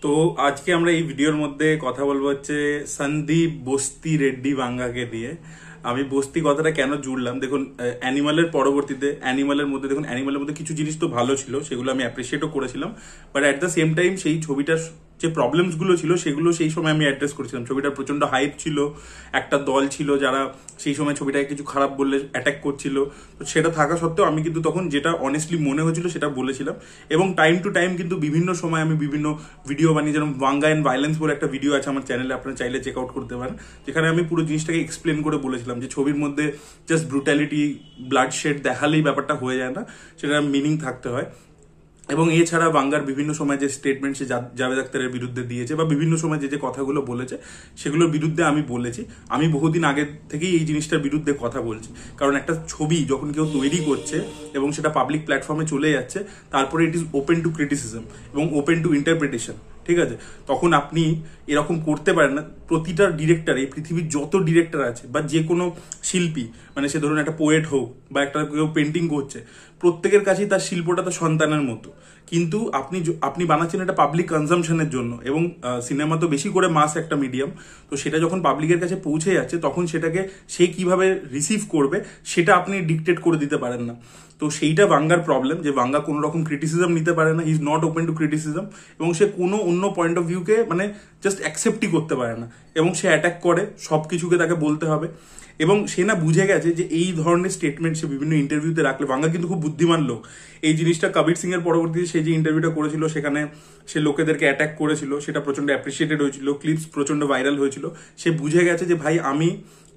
তো আজকে আমরা এই ভিডিওর মধ্যে কথা বলবো হচ্ছে সন্দীপ বস্তি রেড্ডি বাঙ্গাকে দিয়ে। আমি বস্তি কথাটা কেন জুড়লাম, দেখুন অ্যানিমালের পরবর্তীতে অ্যানিমালের মধ্যে কিছু জিনিস তো ভালো ছিল, সেগুলো আমি অ্যাপ্রিসিয়েটও করেছিলাম। But at the same time সেই ছবিটার যে প্রবলেমস গুলো ছিল সেগুলো সেই সময় আমি অ্যাড্রেস করেছিলাম। ছবিটার প্রচন্ড হাইপ ছিল, একটা দল ছিল যারা সেই সময় ছবিটাকে কিছু খারাপ বললে অ্যাটাক করছিল। তো সেটা থাকা সত্ত্বেও আমি কিন্তু তখন যেটা অনেস্টলি মনে হয়েছিল সেটা বলেছিলাম। এবং টাইম টু টাইম কিন্তু বিভিন্ন সময় আমি বিভিন্ন ভিডিও বানিয়ে, যেমন বাঙ্গা অ্যান্ড ভায়োলেন্স বলে একটা ভিডিও আছে আমার চ্যানেলে, আপনারা চাইলে চেক আউট করতে পারেন, যেখানে আমি পুরো জিনিসটাকে এক্সপ্লেন করে বলেছিলাম যে ছবির মধ্যে জাস্ট ব্রুটালিটি, ব্লাড শেড দেখালেই ব্যাপারটা হয়ে যায় না, সেটা মিনিং থাকতে হয়। এবং এছাড়া বাঙ্গার বিভিন্ন সময় যে স্টেটমেন্ট সে জাভেদ আখতারের বিরুদ্ধে দিয়েছে বা বিভিন্ন সময় যে যে কথাগুলো বলেছে সেগুলোর বিরুদ্ধে আমি বলেছি। আমি বহুদিন আগে থেকেই এই জিনিসটার বিরুদ্ধে কথা বলছি, কারণ একটা ছবি যখন কেউ তৈরি করছে এবং সেটা পাবলিক প্ল্যাটফর্মে চলে যাচ্ছে, তারপরে it is open to criticism এবং ওপেন টু ইন্টারপ্রিটেশন, ঠিক আছে? তখন আপনি এরকম করতে পারেন না। প্রতিটা ডিরেক্টর, এই পৃথিবীর যত ডিরেক্টর আছে বা যে কোনো শিল্পী, মানে সে ধরুন একটা পোয়েট হোক বা একটা কেউ পেন্টিং করছে, প্রত্যেকের কাছেই তার শিল্পটা তার সন্তানের মতো। কিন্তু আপনি বানাচ্ছেন এটা পাবলিক কনজামশনের জন্য, এবং সিনেমা তো বেশি করে মাস একটা মিডিয়াম, তো সেটা যখন পাবলিকের কাছে পৌঁছে যাচ্ছে তখন সেটাকে সে কিভাবে রিসিভ করবে সেটা আপনি ডিকটেট করে দিতে পারেন না। তো সেইটা বাঙ্গার প্রবলেম, যে বাঙ্গা কোনো রকম ক্রিটিসিজম নিতে পারে না, is not open to criticism, এবং সে কোনো অন্য পয়েন্ট অফ ভিউকে মানে জাস্ট অ্যাকসেপ্টই করতে পারে না, এবং সে অ্যাটাক করে, সব কিছুকে তাকে বলতে হবে। এবং সে না বুঝে গেছে যে এই ধরনের স্টেটমেন্ট সে বিভিন্ন ইন্টারভিউতে রাখলে, বাঙ্গা কিন্তু খুব বুদ্ধিমান লোক, এই জিনিসটা কবির সিং এর পরবর্তীতে সে যে ইন্টারভিউটা করেছিল সেখানে সে লোকেদেরকে অ্যাটাক করেছিল, সেটা প্রচন্ড অ্যাপ্রিসিয়েটেড হয়েছিল, ক্লিপস প্রচন্ড ভাইরাল হয়েছিল। সে বুঝে গেছে যে ভাই আমি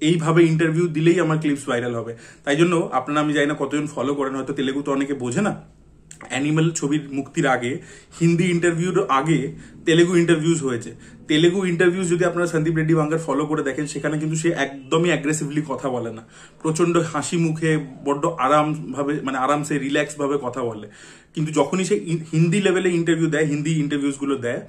এইভাবে ইন্টারভিউ দিলেই আমার ক্লিপস ভাইরাল হবে। তাই জন্য আপনারা, আমি জানি না কতজন ফলো করেন, হয়তো তেলেগু তো অনেকে বোঝে না, অ্যানিমাল ছবির মুক্তির আগে হিন্দি ইন্টারভিউর আগে তেলেগু ইন্টারভিউজ হয়েছে। তেলেগু ইন্টারভিউজ যদি আপনারা সন্দীপ রেড্ডি বাঙ্গার ফলো করে দেখেন, সেখানে কিন্তু সে একদমই অ্যাগ্রেসিভলি কথা বলে না, প্রচন্ড হাসি মুখে বড্ড আরামভাবে, মানে আরামসে রিল্যাক্স ভাবে কথা বলে। কিন্তু যখনই সে হিন্দি লেভেলে ইন্টারভিউ দেয়, হিন্দি ইন্টারভিউজ গুলো দেয়,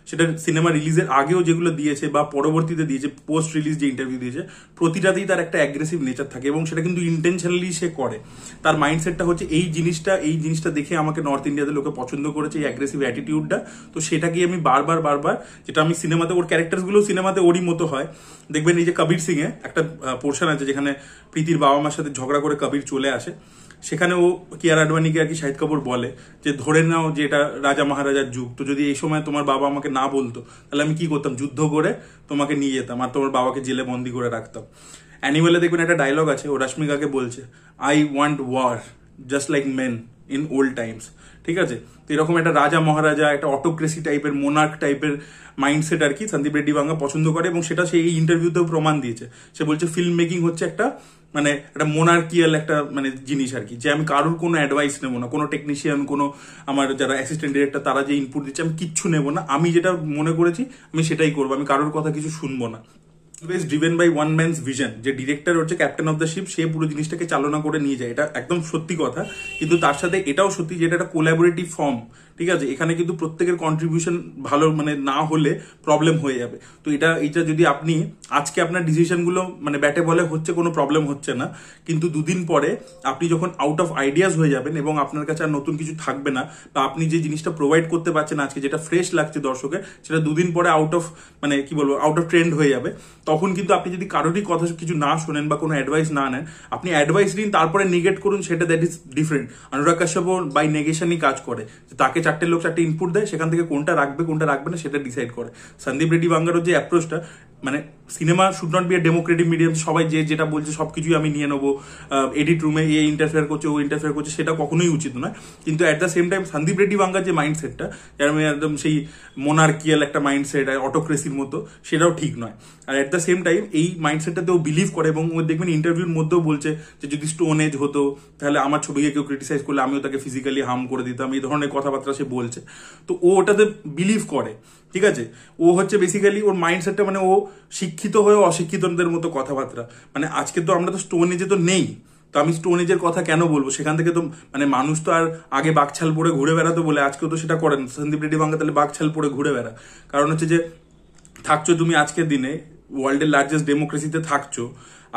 সেটা সিনেমা রিলিজের আগেও যেগুলো দিয়েছে বা পরবর্তীতে দিয়েছে, পোস্ট রিলিজ যে ইন্টারভিউ দিয়েছে, প্রতিটাতেই তার একটা অ্যাগ্রেসিভ নেচার থাকে, এবং সেটা কিন্তু ইন্টেনশনালি সে করে। তার মাইন্ডসেটটা হচ্ছে এই জিনিসটা দেখে আমাকে নর্থ ইন্ডিয়াতে লোকে পছন্দ করেছে, এই অ্যাগ্রেসিভ অ্যাটিটিউডটা, তো সেটাকে আমি বারবার যেটা আমি সিনেমাতে, ওর ক্যারেক্টারগুলো সিনেমাতে ওরই মতো হয়। দেখবেন এই যে কবির সিং এ একটা পোর্শন আছে যেখানে প্রীতির বাবা মার সাথে ঝগড়া করে কবির চলে আসে, সেখানে ও কিয়ারা আডবাণীকে আর কি শাহিদ কাপুর বলে যে ধরে নাও যে এটা রাজা মহারাজার যুগ, তো যদি এই সময় তোমার বাবা আমাকে না বলতো তাহলে আমি কি করতাম, যুদ্ধ করে তোমাকে নিয়ে যেতাম আর তোমার বাবাকে জেলে বন্দি করে রাখতাম। অ্যানিমেলে দেখবেন একটা ডায়লগ আছে, ও রশ্মিকাকে বলছে, I want war just like men in old times, ঠিক আছে? তো এরকম একটা রাজা মহারাজা, একটা অটোক্রেসি টাইপের, মোনার্ক টাইপের মাইন্ডসেট আর কি সন্দীপ রেড্ডি বাঙ্গা পছন্দ করে, এবং সেটা সে এই ইন্টারভিউতেও প্রমাণ দিয়েছে। সে বলছে ফিল্ম মেকিং হচ্ছে একটা মানে একটা মোনার্কিয়াল একটা মানে জিনিস আর কি, যে আমি কারোর কোনো অ্যাডভাইস নেবো না, কোনো টেকনিশিয়ান, কোনো আমার যারা অ্যাসিস্ট্যান্ট ডিরেক্টর তারা যে ইনপুট দিচ্ছে আমি কিচ্ছু নেবো না, আমি যেটা মনে করেছি আমি সেটাই করবো, আমি কারোর কথা কিছু শুনবো না। Always driven by one man's vision, যে ডিরেক্টর হচ্ছে ক্যাপ্টেন অফ দ্য শিপ, সে পুরো জিনিসটাকে চালনা করে নিয়ে যায়, এটা একদম সত্যি কথা। কিন্তু তার সাথে এটাও সত্যি যে এটা একটা কোলাবোরেটিভ ফর্ম, ঠিক আছে? এখানে কিন্তু প্রত্যেকের কন্ট্রিবিউশন ভালো মানে না হলে প্রবলেম হয়ে যাবে। তো এটা যদি আপনি আজকে আপনার ডিসিশনগুলো মানে ব্যাটে বলে হচ্ছে, কোনো প্রবলেম হচ্ছে না, কিন্তু দুদিন পরে আপনি যখন আউট অফ আইডিয়াস হয়ে যাবেন এবং আপনার কাছে আর নতুন কিছু থাকবে না, বা আপনি যে জিনিসটা প্রোভাইড করতে পারছেন আজকে, যেটা ফ্রেশ লাগছে দর্শকের, সেটা দুদিন পরে আউট অফ মানে কি বলবো আউট অফ ট্রেন্ড হয়ে যাবে। তখন কিন্তু আপনি যদি কারোরই কথা কিছু না শোনেন বা কোনো অ্যাডভাইস না নেন, আপনি অ্যাডভাইস নিন তারপরে নেগেট করুন, সেটা that is different. Anurag Kashyap by নেগেশনই কাজ করে, তাকে চারটে লোক চারটে ইনপুট দেয়, সেখান থেকে কোনটা রাখবে কোনটা রাখবে না সেটা ডিসাইড করে। সন্দীপ রেড্ডি বাঙ্গারও যে অ্যাপ্রোচটা, মানে cinema should not be a democratic medium, সবাই যেটা বলছে সবকিছুই আমি নিয়ে নেবো, এডিট রুমে এ ইন্টারফেয়ার করছে ও ইন্টারফেয়ার করছে, সেটা কখনোই উচিত নয়। কিন্তু at the same time Sandeep Reddy বাঙ্গার যে মাইন্ডসেটটা, যার মানে একদম সেই মোনার্কিয়াল একটা মাইন্ডসেট, অটোক্রেসির মতো, সেটাও ঠিক নয়। আর অ্যাট দ্য সেম টাইম এই মাইন্ডসেটটাতে ও বিলিভ করে, এবং ও দেখবেন ইন্টারভিউর মধ্যেও বলছে যে যদি স্টোন এজ হতো তাহলে আমার ছবিকে কেউ ক্রিটিসাইজ করলে আমিও তাকে ফিজিক্যালি হার্ম করে দিতাম, এই ধরনের কথাবার্তা সে বলছে। তো ও ওটাতে বিলিভ করে, ঠিক আছে? ও হচ্ছে বেসিক্যালি ওর মাইন্ডসেটটা, মানে ও শিক্ষিত হয়ে অশিক্ষিতদের মতো কথাবার্তা। মানে আজকে তো আমরা তো স্টোন এজে তো নেই, তো আমি স্টোন এজের কথা কেন বলবো? সেখান থেকে তো মানে মানুষ তো আর আগে বাঘছাল পরে ঘুরে বেড়াতো বলে আজকেও তো সেটা করেন। সন্দীপ রেড্ডি বাঙ্গা তাহলে বাঘছাল পরে ঘুরে বেড়া, কারণ হচ্ছে যে থাকছো তুমি আজকের দিনে ওয়ার্ল্ডের লার্জেস্ট ডেমোক্রেসিতে থাকছো,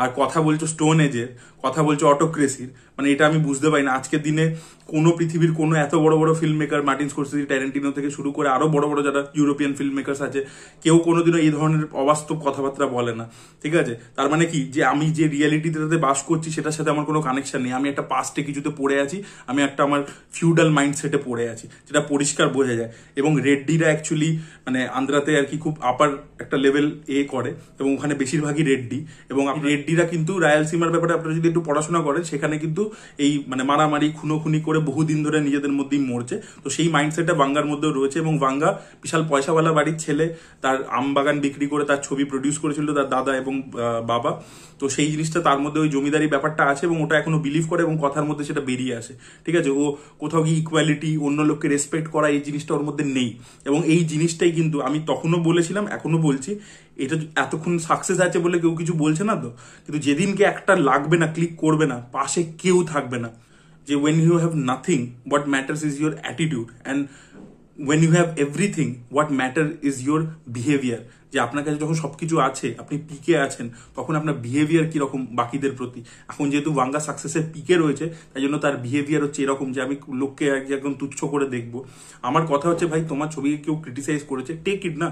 আর কথা বলছো স্টোন এজের, কথা বলছো অটোক্রেসির, মানে মানে এটা আমি বুঝতে পারি না। আজকের দিনে কোনো পৃথিবীর কোনো এত বড় বড় ফিল্ম মেকার, মার্টিন স্করসেজি, ট্যারেন্টিনো থেকে শুরু করে আরো বড় বড় যারা ইউরোপিয়ান ফিল্ম মেকার্স আছে, কেউ কোনোদিনও এই ধরনের অবাস্তব কথাবার্তা বলে না। ঠিক আছে, তার মানে কি যে আমি যে রিয়ালিটিতে বাস করছি সেটার সাথে আমার কোনো কানেকশন নেই, আমি একটা পাস্টে কিছুতে পড়ে আছি, আমি একটা আমার ফিউডাল মাইন্ডসেটে পড়ে আছি, যেটা পরিষ্কার বোঝা যায়। এবং রেড্ডিরা অ্যাকচুয়ালি মানে আন্ধ্রাতে আর কি খুব আপার একটা লেভেল করে, এবং ওখানে বেশিরভাগই রেড্ডি। এবং রেড্ডিরা কিন্তু রায়ালসীমার ব্যাপারে আপনারা যদি একটু পড়াশোনা করেন, সেখানে কিন্তু এই মানে মারামারি খুনোখুনি করে বহুদিন ধরে নিজেদের মধ্যেই মরছে। তো সেই মাইন্ডসেটটা ভাঙ্গার মধ্যেও রয়েছে। এবং ভাঙ্গা বিশাল পয়সাওয়ালা বাড়ির ছেলে, তার আম বাগান বিক্রি করে তার ছবি প্রডিউস করেছিল তার দাদা এবং বাবা। তো সেই জিনিসটা তার মধ্যে ওই জমিদারি ব্যাপারটা আছে, এবং ওটা এখনো বিলিভ করে, এবং কথার মধ্যে সেটা বেরিয়ে আসে। ঠিক আছে, ও কোথাও গিয়ে ইকুয়ালিটি, অন্য লোককে রেসপেক্ট করা, এই জিনিসটা ওর মধ্যে নেই। এবং এই জিনিসটাই কিন্তু আমি তখনও বলেছিলাম, এখনো বলছি, এটা এতক্ষণ সাকসেস আছে বলে কেউ কিছু বলছে না তো, কিন্তু যেদিনকে একটা লাগবে না, ক্লিক করবে না, পাশে কেউ থাকবে না, যে when you have nothing what matters is your attitude, and when you have everything what matter is your behavior, যে আপনার কাছে যখন সবকিছু আছে, আপনি পিকে আছেন, তখন আপনার বিহেভিয়ার কিরকম বাকিদের প্রতি। এখন যেহেতু ভাঙ্গা সাকসেসের পিকে রয়েছে, তাই জন্য তার বিহেভিয়ার হচ্ছে এরকম যে আমি লোককে একদম তুচ্ছ করে দেখবো। আমার কথা হচ্ছে, ভাই তোমার ছবিকে কেউ ক্রিটিসাইজ করেছে, টেক ইট না।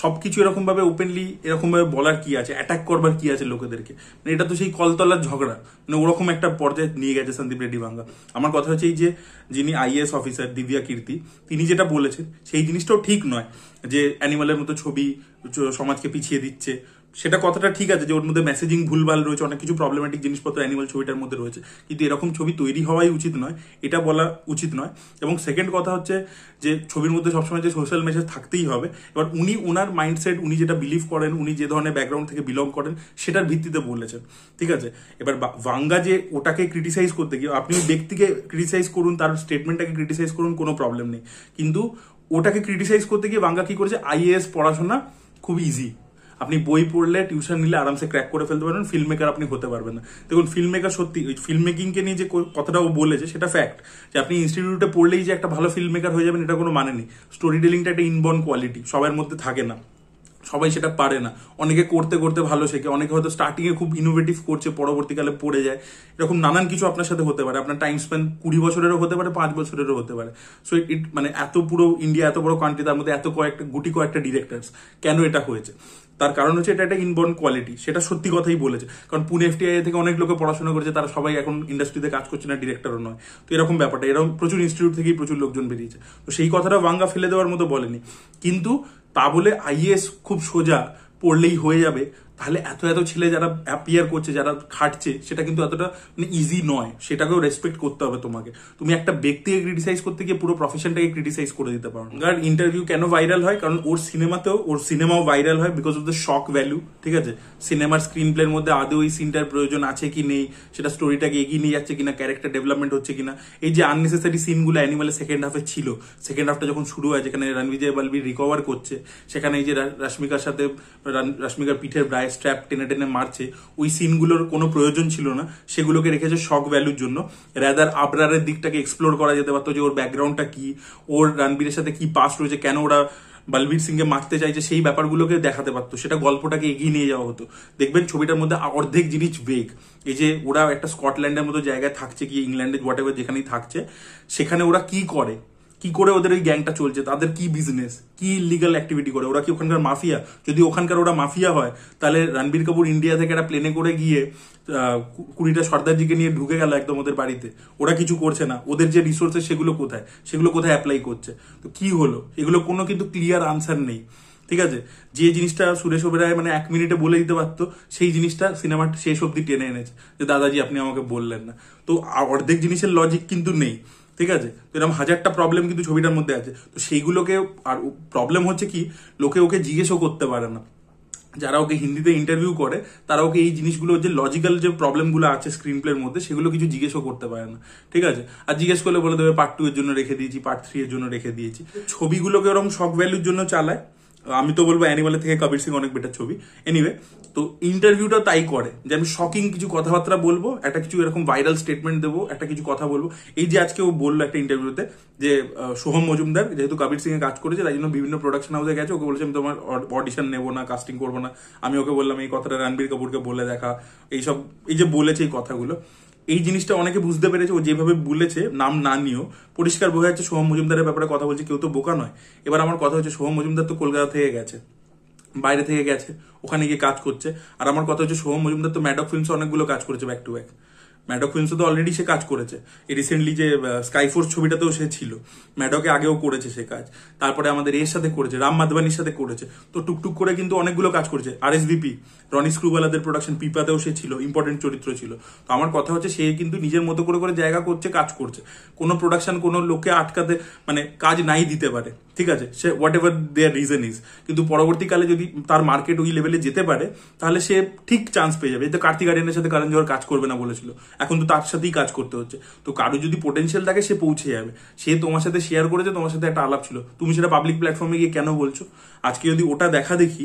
সবকিছু এরকম ভাবে ওপেনলি এরকম ভাবে বলার কি আছে, অ্যাটাক করবার কি আছে লোকেদেরকে? মানে এটা তো সেই কলতলার ঝগড়া, মানে ওরকম একটা পর্যায়ে নিয়ে গেছে সন্দীপ রেড্ডি ভাঙ্গা। আমার কথা হচ্ছে এই যে যিনি আইএএস অফিসার দিব্যা কীর্তি, তিনি যেটা বলেছেন সেই জিনিসটাও ঠিক নয়, যে অ্যানিমালের মতো ছবি সমাজকে পিছিয়ে দিচ্ছে। সেটা কথাটা ঠিক আছে যে ওর মধ্যে মেসেজিং ভুলভাল রয়েছে, অনেক কিছু প্রবলেমেটিক জিনিসপত্র অ্যানিমাল ছবিটার মধ্যে রয়েছে, কিন্তু এরকম ছবি তৈরি হওয়াই উচিত নয়, এটা বলা উচিত নয়। এবং সেকেন্ড কথা হচ্ছে যে ছবির মধ্যে সবসময় যে সোশ্যাল মেসেজ থাকতেই হবে। এবার উনি ওনার মাইন্ডসেট, উনি যেটা বিলিভ করেন, উনি যে ধরনের ব্যাকগ্রাউন্ড থেকে বিলং করেন, সেটার ভিত্তিতে বলেছেন। ঠিক আছে, এবার ভাঙ্গা যে ওটাকে ক্রিটিসাইজ করতে গিয়ে, আপনি ওই ব্যক্তিকে ক্রিটিসাইজ করুন, তার স্টেটমেন্টটাকে ক্রিটিসাইজ করুন, কোনো প্রবলেম নেই, কিন্তু ওটাকে ক্রিটিসাইজ করতে গিয়ে ভাঙ্গা কি করেছে, আইএএস পড়াশোনা খুব ইজি, আপনি বই পড়লে, টিউশন নিলে আরামসে ক্র্যাক করে ফেলতে পারবেন, ফিল্ম মেকার আপনি হতে পারবেন না। দেখুন, ফিল্ম মেকার সত্যি ওই ফিল্ম মেকিংকে নিয়ে যে কথাটা ও বলেছে সেটা ফ্যাক্ট, যে আপনি ইনস্টিটিউটে পড়লেই যে একটা ভালো ফিল্ম মেকার হয়ে যাবেন, এটা কোনো মানে নেই। স্টোরি টেলিংটা একটা ইনবর্ন কোয়ালিটি, সবার মধ্যে থাকে না, সবাই সেটা পারে না। অনেকে করতে করতে ভালো শেখে, অনেকে হয়তো স্টার্টিং এ খুব ইনোভেটিভ করছে, পরবর্তীকালে পড়ে যায়। এরকম নানান কিছু আপনার সাথে হতে পারে। আপনার টাইম স্পেন 20 বছরেরও হতে পারে, 5 বছরেরও হতে পারে। সো ইট মানে এত পুরো ইন্ডিয়া এত বড় কান্ট্রি, তার মধ্যে এত কয়েকটা ডিরেক্টরস, কেন এটা হয়েছে? তার কারণ হচ্ছে এটা একটা ইনবর্ন কোয়ালিটি, সেটা সত্যি কথাই বলেছে। কারণ পুনে এফটিআই থেকে অনেক লোকে পড়াশোনা করেছে, তারা সবাই এখন ইন্ডাস্ট্রিতে কাজ করছে না, ডিরেক্টরও নয়। তো এরকম ব্যাপারটা, এরকম প্রচুর ইনস্টিটিউট থেকেই প্রচুর লোকজন বেরিয়েছে। তো সেই কথাটা ভাঙ্গা ফেলে দেওয়ার মতো বলেনি, কিন্তু তা বলে আইএএস খুব সোজা পড়লেই হয়ে যাবে, তাহলে এত এত ছেলে যারা অ্যাপিয়ার করছে, যারা খাটছে, সেটা কিন্তু এতটা মানে ইজি নয়। সেটাকেও রেসপেক্ট করতে হবে তোমাকে। তুমি একটা ব্যক্তিকে ক্রিটিসাইজ করতে গিয়ে পুরো প্রফেশনটাকে ক্রিটিসাইজ করে দিতে পারো। আর ইন্টারভিউ কেন ভাইরাল হয়? কারণ ওর সিনেমাও ভাইরাল হয় because of the shock value. ঠিক আছে, সিনেমার স্ক্রিন প্লের মধ্যে আদৌ এই সিনটার প্রয়োজন আছে কি নেই, সেটা স্টোরিটাকে এগিয়ে নিয়ে যাচ্ছে কিনা, ক্যারেক্টার ডেভেলপমেন্ট হচ্ছে কিনা। এই যে আননেসেসারি সিনগুলো অ্যানিমালের সেকেন্ড হাফে ছিল, সেকেন্ড হাফটা যখন শুরু হয়, যেখানে রণবিজয় বলবীর রিকভার করছে, সেখানে এই যে রাশ্মিকার পিঠের ব্রায় স্ট্র্যাপ টেনে টেনে মারছে, ওই সিনগুলোর কোনো প্রয়োজন ছিল না। সেগুলোকে রেখেছে শক ভ্যালুর জন্য। রাদার আবরারের দিকটাকে এক্সপ্লোর করা যেতে পারতো, যে ওর ব্যাকগ্রাউন্ডটা কি, ওর রণবীরের সাথে কি পাস্ট রয়েছে, কেন ওরা বলবীর সিংকে মারতে চাইছে, সেই ব্যাপারগুলোকে দেখাতে পারতো। সেটা গল্পটাকে এগিয়ে নিয়ে যাওয়া হতো। দেখবেন ছবিটার মধ্যে অর্ধেক জিনিস বেগ, এই যে ওরা একটা স্কটল্যান্ডের মতো জায়গায় থাকছে, কি ইংল্যান্ডে হোয়াট এভার যেখানেই থাকছে, সেখানে ওরা কি করে, কি করে ওদের ওই গ্যাংটা চলছে, তাদের কি বিজনেস, কি ইলিগাল অ্যাক্টিভিটি করে, ওরা কি ওখানকার মাফিয়া? যদি ওখানকার ওরা মাফিয়া হয়, তাহলে রণবীর কাপুর ইন্ডিয়া থেকে একটা প্লেনে করে গিয়ে 20টা সর্দারজিকে নিয়ে ঢুকে গেল একদম ওদের বাড়িতে, ওরা কিছু করছে না। ওদের যে রিসোর্সেস সেগুলো কোথায় অ্যাপ্লাই করছে? তো কি হলো? এগুলো কোনো কিন্তু ক্লিয়ার আনসার নেই। ঠিক আছে, যে জিনিসটা সুরেশ ওবেরয় মানে 1 মিনিটে বলে দিতে পারতো, সেই জিনিসটা সিনেমার শেষ অব্দি টেনে এনেছে, যে দাদাজি আপনি আমাকে বললেন না। তো অর্ধেক জিনিসের লজিক কিন্তু নেই। ঠিক আছে, তো এরকম হাজারটা প্রবলেম কিন্তু ছবিটার মধ্যে আছে। তো সেইগুলোকে, আর প্রবলেম হচ্ছে কি, লোকে ওকে জিজ্ঞেসও করতে পারে না। যারা ওকে হিন্দিতে ইন্টারভিউ করে, তারা ওকে এই জিনিসগুলো, যে লজিক্যাল যে প্রবলেমগুলো আছে স্ক্রিন প্লের মধ্যে, সেগুলো কিছু জিজ্ঞেসও করতে পারে না। ঠিক আছে, আর জিজ্ঞেস করলে বলে দেবে পার্ট 2 এর জন্য রেখে দিয়েছি, পার্ট 3 এর জন্য রেখে দিয়েছি। ছবিগুলোকে ওরকম শক ভ্যালুর জন্য চালায়। আমি তো বলবো অ্যানিমালের থেকে কবির সিং অনেক বেটার ছবি। এনিওয়ে, তো ইন্টারভিউটা তাই করে যে আমি শকিং কিছু কথাবার্তা বলবো, একটা কিছু এরকম ভাইরাল স্টেটমেন্ট দেবো, একটা কিছু কথা বলবো। এই যে আজকে ও বললো একটা ইন্টারভিউতে যে সোহম মজুমদার যেহেতু কবির সিং এ কাজ করেছে, তাই জন্য বিভিন্ন প্রোডাকশন হাউসে গেছে, ওকে বলেছে আমি তোমার অডিশন নেবো না, কাস্টিং করবো না। আমি ওকে বললাম এই কথাটা রণবীর কাপুরকে বলে দেখা, এইসব এই যে বলেছে এই কথাগুলো, এই জিনিসটা অনেকে বুঝতে পেরেছে, ও যেভাবে বলেছে নাম না নিয়েও পরিষ্কার বোঝা যাচ্ছে সোহম মজুমদারের ব্যাপারে কথা বলছে, কেউ তো বোকা নয়। এবার আমার কথা হচ্ছে সোহম মজুমদার তো কলকাতা থেকে গেছে, বাইরে থেকে গেছে, ওখানে গিয়ে কাজ করছে। আর আমার কথা হচ্ছে সোহম মজুমদার তো ম্যাডক ফিল্মস অনেকগুলো কাজ করেছে ব্যাক টু ব্যাক, ম্যাডক ফিল্মসে তো অলরেডি সে কাজ করেছে। এই রিসেন্টলি যে স্কাইফোর্স ছবিটাতেও সে ছিল, ম্যাডকে আগেও করেছে সে কাজ, তারপরে আমাদের এর সাথে করেছে, রাম মাধবানির সাথে করেছে। তো টুকটুক করে কিন্তু অনেকগুলো কাজ করেছে। RSVP রনি স্ক্রুবালাদের প্রোডাকশন পিপাতেও সে ছিল, ইম্পর্টেন্ট চরিত্র ছিল। তো আমার কথা হচ্ছে সে কিন্তু নিজের মতো করে করে জায়গা করছে, কাজ করছে। কোনো প্রোডাকশন কোনো লোককে আটকাতে মানে কাজ নাই দিতে পারে, ঠিক আছে, সে whatever their reason is. কিন্তু পরবর্তীকালে যদি তার মার্কেট ওই লেভেলে যেতে পারে তাহলে সে ঠিক চান্স পেয়ে যাবে। এই তো কার্তিক আরিয়ানের সাথে কারণ জোহর কাজ করবে না বলেছিল, এখন তো তার সাথেই কাজ করতে হচ্ছে। তো কারো যদি পোটেনশিয়াল থাকে সে পৌঁছে যাবে। সে তোমার সাথে শেয়ার করেছে, তোমার সাথে একটা আলাপ ছিল, তুমি সেটা পাবলিক প্ল্যাটফর্মে গিয়ে কেন বলছো? আজকে যদি ওটা দেখা দেখি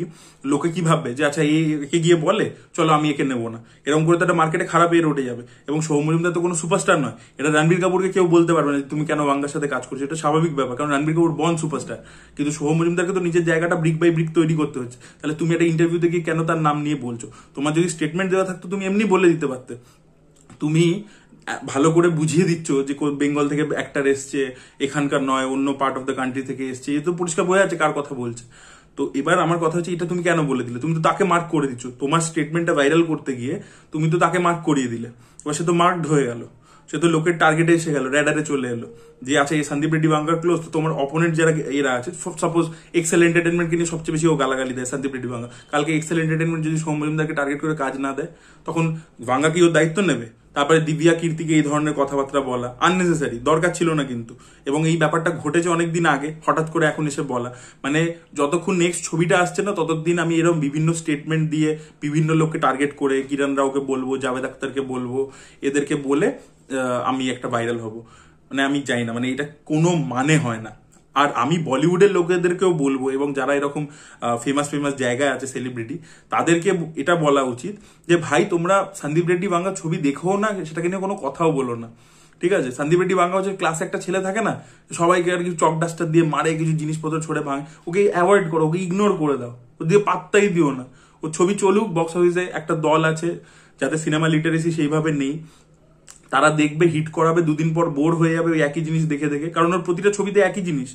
লোকে কি ভাববে যে আচ্ছা একে গিয়ে বলে চলো আমি একে নেবো না, এরকম করে তো একটা মার্কেটে খারাপ এর উঠে যাবে। এবং সোহম মজুমদার তো কোনো সুপারস্টার নয়, এটা রণবীর কাপুরকে কেউ বলতে পারবে না তুমি কেন বাংলার সাথে কাজ করছো, এটা স্বাভাবিক ব্যাপার, কারণ রণবীর কাপুর বর্ন সুপারস্টার। কিন্তু সোহম মজুমদারকে তো নিজের জায়গাটা ব্রিক বাই ব্রিক তৈরি করতে হচ্ছে। তাহলে তুমি একটা ইন্টারভিউতে গিয়ে কেন তার নাম নিয়ে বলছো? তোমার যদি স্টেটমেন্ট দেওয়া থাকতো তুমি এমনি বলে দিতে পারতে। তুমি ভালো করে বুঝিয়ে দিচ্ছ যে বেঙ্গল থেকে অ্যাক্টার এসছে, এখানকার নয়, অন্য পার্ট অফ দ্য কান্ট্রি থেকে এসছে, এ তো পরিষ্কার বোঝা যাচ্ছে কার কথা বলছে। তো এবার আমার কথা হচ্ছে এটা তুমি কেন বলে দিলে? তুমি তো তাকে মার্ক করে দিচ্ছ, তোমার স্টেটমেন্টটা ভাইরাল করতে গিয়ে তুমি তো তাকে মার্ক করিয়ে দিলে। এবার সে তো মার্কড হয়ে গেল, সে তো লোকের টার্গেটে এসে গেল, র্যাডারে চলে এলো যে আচ্ছা এই সন্দীপ রেড্ডি বাঙ্গার ক্লোজ। তো তোমার অপোনেন্ট যারা এরা আছে, সাপোজ এক্সেল এন্টারটেনমেন্টকে নিয়ে সবচেয়ে বেশি ও গালাগালি দেয় সন্দীপ রেড্ডি বাঙ্গা, কালকে এক্সেল এন্টারটেনমেন্ট যদি সোহম মজুমদারকে টার্গেট করে কাজ না দেয় তখন বাঙ্গা কি ওর দায়িত্ব নেবে? তারপরে দিব্যা কীর্তিকে এই ধরনের কথাবার্তা বলা আননেসেসারি, দরকার ছিল না কিন্তু। এবং এই ব্যাপারটা ঘটেছে অনেকদিন আগে, হঠাৎ করে এখন এসে বলা মানে যতক্ষণ নেক্সট ছবিটা আসছে না ততদিন আমি এরকম বিভিন্ন স্টেটমেন্ট দিয়ে বিভিন্ন লোককে টার্গেট করে কিরণ রাওকে বলবো, জাভেদ আখতারকে বলবো, এদেরকে বলে আমি একটা ভাইরাল হব। মানে আমি জানি না, মানে এটা কোনো মানে হয় না। আর আমি বলিউডের লোকেদেরকেও বলবো, এবং যারা এরকম ফেমাস ফেমাস জায়গায় আছে সেলিব্রিটি, তাদেরকে এটা বলা উচিত যে ভাই তোমরা সন্দীপ রেড্ডি বাঙ্গা ছবি দেখো না, সেটাকে নিয়ে কোনো কথাও বলো না, ঠিক আছে? সন্দীপ রেড্ডি বাঙ্গা হচ্ছে ক্লাসে একটা ছেলে থাকে না, সবাইকে আর কিছু চক ডাস্টার দিয়ে মারে, কিছু জিনিসপত্র ছড়ে ভাঙে, ওকে অ্যাভয়েড করো, ওকে ইগনোর করে দাও, ও দিয়ে পাত্তাই দিও না। ও ছবি চলুক, বক্স অফিসে একটা দল আছে যাতে সিনেমা লিটারেসি সেইভাবে নেই, তারা দেখবে, হিট করাবে, দুদিন পর বোর হয়ে যাবে ওই একই জিনিস দেখে দেখে, কারণ ওর প্রতিটা ছবিতে একই জিনিস,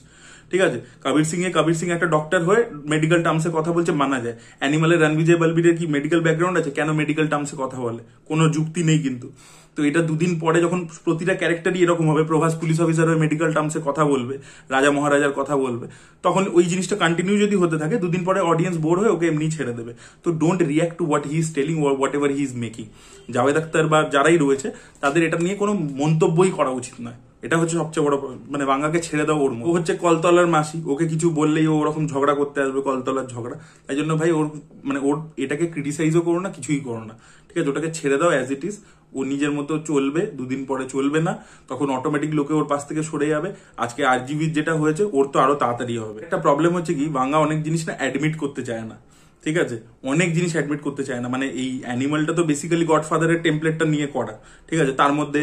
ঠিক আছে? কবির সিং একটা ডক্টর হয়ে মেডিকেল টার্মসে কথা বলছে, মানা যায়। অ্যানিমালের রণবিজয় বলবীরের কি মেডিকেল ব্যাকগ্রাউন্ড আছে? কেন মেডিকেল টার্মসে কথা বলে? কোনো যুক্তি নেই কিন্তু। তো এটা দুদিন পরে যখন প্রতিটা ক্যারেক্টারই এরকম হবে, প্রভাস পুলিশ অফিসার হয়ে মেডিকেল টার্মসে কথা বলবে, রাজা মহারাজার কথা বলবে, তখন ওই জিনিসটা কন্টিনিউ যদি হতে থাকে দুদিন পরে অডিয়েন্স বোর হয়ে ওকে এমনি ছেড়ে দেবে। তো don't react to what he is telling, what ever he is making. Javed Akhtar বা যারাই রয়েছে তাদের এটা নিয়ে কোনো মন্তব্যই করা উচিত নয়। এটা হচ্ছে সবচেয়ে বড়, মানে বাংলাকে ছেড়ে দাও ওর। ও হচ্ছে কলতলার মাসি, ওকে কিছু বললেই ও ওরকম ঝগড়া করতে আসবে, কলতলার ঝগড়া। তাই জন্য ভাই ওর মানে ওর এটাকে ক্রিটিসাইজও করো না, কিছুই করো না, ঠিক আছে? ওটাকে ছেড়ে দাও অ্যাজ ইট ইজ। ও নিজের মতো চলবে, দুদিন পরে চলবে না, তখন অটোমেটিক লোকে ওর পাশ থেকে সরে যাবে। আজকে RGB যেটা হয়েছে ওর তো আরো তাড়াতাড়ি হবে। একটা প্রবলেম হচ্ছে কি, বাংলা অনেক জিনিস না অ্যাডমিট করতে চায় না, ঠিক আছে? অনেক জিনিস অ্যাডমিট করতে চায় না। মানে এই অ্যানিমালটা তো বেসিক্যালি গডফাদারের টেমপ্লেটটা নিয়ে করা, ঠিক আছে? তার মধ্যে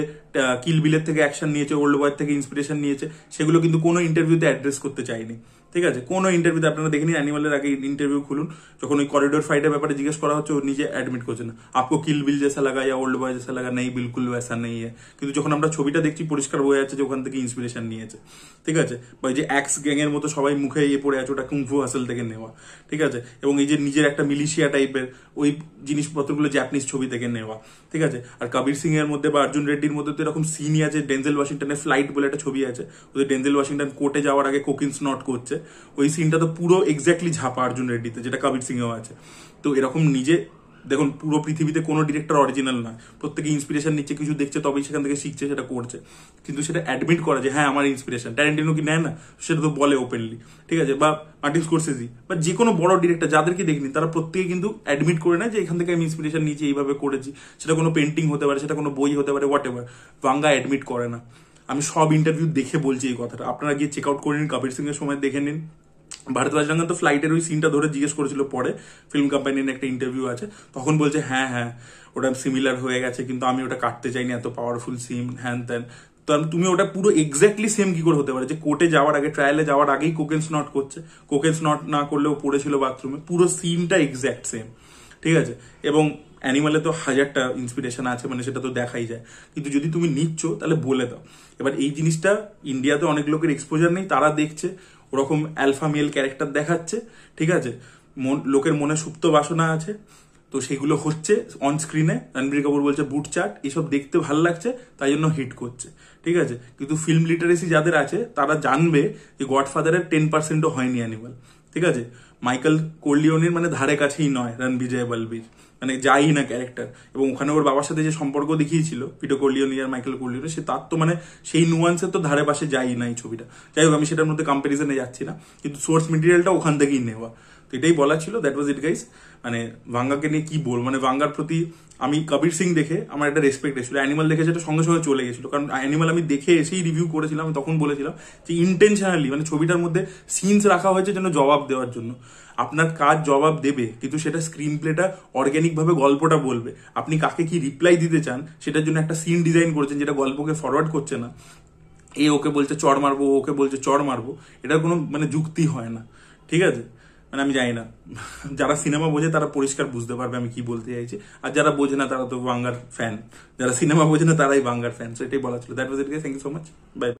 কিল বিলের থেকে অ্যাকশন নিয়েছে, ওল্ড বয়ের থেকে ইন্সপিরেশন নিয়েছে, সেগুলো কিন্তু কোনো ইন্টারভিউতে অ্যাড্রেস করতে চায়নি, ঠিক আছে? কোনো ইন্টারভিউতে আপনারা দেখেনি, অ্যানিমালের আগে ইন্টারভিউ খুলুন, যখন ওই করিডোর ফাইটের ব্যাপারে জিজ্ঞেস করা হচ্ছে ও নিজে অ্যাডমিট করছে না, আপকো কিল বিল জেসা লাগা ইয়া ওল্ড বয় জেসা লাগা, নেই বিলকুল वैसा नहीं है। কিন্তু যখন আমরা ছবিটা দেখছি পরিষ্কার বোঝা যাচ্ছে যে ওখান থেকে ইন্সপিরেশন নিয়েছে, ঠিক আছে? বা এই যে অ্যাক্স গ্যাংয়ের মতো সবাই মুখে ইয়ে পড়ে আছে, ওটা কুংফু হাসেল থেকে নেওয়া, ঠিক আছে? এবং এই যে নিজের একটা মিলিশিয়া টাইপের ওই জিনিসপত্রগুলো জাপানিজ ছবি থেকে নেওয়া, ঠিক আছে? আর কবির সিং এর মধ্যে বা অর্জুন রেড্ডির মধ্যে তো এরকম সিনই আছে, ডেনজেল ওয়াশিংটনের ফ্লাইট বলে একটা ছবি আছে, ওদের ডেনজেল ওয়াশিংটন কোর্টে যাওয়ার আগে কোকিন স্নট করছে, ওই সিনটা তো পুরো এক্স্যাক্টলি ঝাপা অর্জুন রেড্ডিতে, যেটা কবির সিংও আছে। তো এরকম নিজে দেখুন, পুরো পৃথিবীতে কোনো ডিরেক্টর অরিজিনাল নয়, প্রত্যেকে ইন্সপিরেশন নিচ্ছে, কিছু দেখছে তবেই সেখান থেকে শিখছে, সেটা করছে। কিন্তু সেটা অ্যাডমিট করা যে হ্যাঁ আমার ইন্সপিরেশন, ট্যারেন্টিনো কি নেয় না, সেটা তো বলে ওপেনলি, ঠিক আছে? বা মার্টিন স্কোরসেজি বা যে কোনো বড় ডিরেক্টর যাদেরকে দেখিনি, তারা প্রত্যেকে কিন্তু অ্যাডমিট করে নেয় যে এখান থেকে আমি ইন্সপিরেশন নিয়েছি, এইভাবে করেছি। সেটা কোনো পেন্টিং হতে পারে, সেটা কোনো বই হতে পারে, হোয়াট এভার। বাংলা অ্যাডমিট করে না। আমি সব ইন্টারভিউ দেখে বলছি এই কথাটা, আপনারা গিয়ে চেক আউট করে নিন, কবির সিং এর সময় দেখে নিন। ভারতরাজ রঙ্গন তো ফ্লাইটের ওই সিনটা ধরে জিজ্ঞেস করেছিল পরে, ফিল্ম কোম্পানির একটা ইন্টারভিউ আছে, তখন বলছে হ্যাঁ হ্যাঁ ওটা সিমিলার হয়ে গেছে, কিন্তু আমি ওটা কাটতে চাইনি, এত পাওয়ারফুল সিন হ্যান ত্যান। তো তুমি ওটা পুরো এক্স্যাক্টলি সেম কি করে হতে পারে যে কোর্টে যাওয়ার আগে, ট্রায়ালে যাওয়ার আগেই কোকেন স্নট করছে, কোকেন স্নট না করলেও পড়েছিল বাথরুমে, পুরো সিনটা এক্স্যাক্ট সেম, ঠিক আছে? এবং অ্যানিমালে তো হাজারটা ইন্সপিরেশন আছে, মানে সেটা তো দেখাই যায়, কিন্তু যদি তুমি নিচ্ছ তাহলে বলে দাও। এবার এই জিনিসটা ইন্ডিয়াতে অনেক লোকের এক্সপোজার নেই, তারা দেখছে ওরকম অ্যালফা মেল ক্যারেক্টার দেখাচ্ছে, ঠিক আছে, লোকের মনে সুপ্ত বাসনা আছে, তো সেগুলো হচ্ছে অন স্ক্রিনে। রণবীর কাপুর বলছে বুট চাট, এসব দেখতে ভালো লাগছে, তাই জন্য হিট করছে, ঠিক আছে। কিন্তু ফিল্ম লিটারেসি যাদের আছে তারা জানবে যে গডফাদারের 10%ও হয়নি অ্যানিমাল, ঠিক আছে। মাইকেল কোরলিওনের মানে ধারে কাছেই নয় রণবিজয় বলবীর, মানে যাই না ক্যারেক্টার। এবং ওখানে ওর বাবার সাথে যে সম্পর্ক দেখিয়েছিল পিটো কোরলিওনি আর মাইকেল কোরলিওনি, সে তার তো মানে সেই নুয়ান্সের তো ধারে পাশে যাই না এই ছবিটা। যাই হোক, আমি সেটার মধ্যে কম্পারিজনে যাচ্ছি না, কিন্তু সোর্স মেটেরিয়ালটা ওখান থেকেই নেওয়া। তো এটাই বলা ছিল, দ্যাট ওয়াজ ইট গাইস। মানে ভাঙ্গাকে নিয়ে কি বল, মানে ভাঙ্গার প্রতি আমি কবির সিং দেখে আমার একটা রেসপেক্ট এসেছিল, অ্যানিমাল দেখে যেটা সঙ্গে সঙ্গে চলে গেছিল। কারণ অ্যানিমাল আমি দেখে এসেই রিভিউ করেছিলাম, আমি তখন বলেছিলাম যে ইন্টেনশনালি মানে ছবিটার মধ্যে সিনস রাখা হয়েছে যেন জবাব দেওয়ার জন্য। আপনার কাজ জবাব দেবে, কিন্তু সেটা স্ক্রিন প্লেটা অর্গ্যানিক ভাবে গল্পটা বলবে। আপনি কাকে কি রিপ্লাই দিতে চান সেটার জন্য একটা সিন ডিজাইন করেছেন যেটা গল্পকে ফরওয়ার্ড করছে না। ওকে বলছে চড় মারবো, ওকে বলছে চড় মারবো, এটার কোনো মানে যুক্তি হয় না, ঠিক আছে। মানে আমি জানি না, যারা সিনেমা বোঝে তারা পরিষ্কার বুঝতে পারবে আমি কি বলতে চাইছি, আর যারা বোঝে না তারা তো বাংলার ফ্যান, যারা সিনেমা বোঝে না তারাই বাংলার ফ্যান। সো এটাই বলা ছিল। That was it guys, thank you so much, by.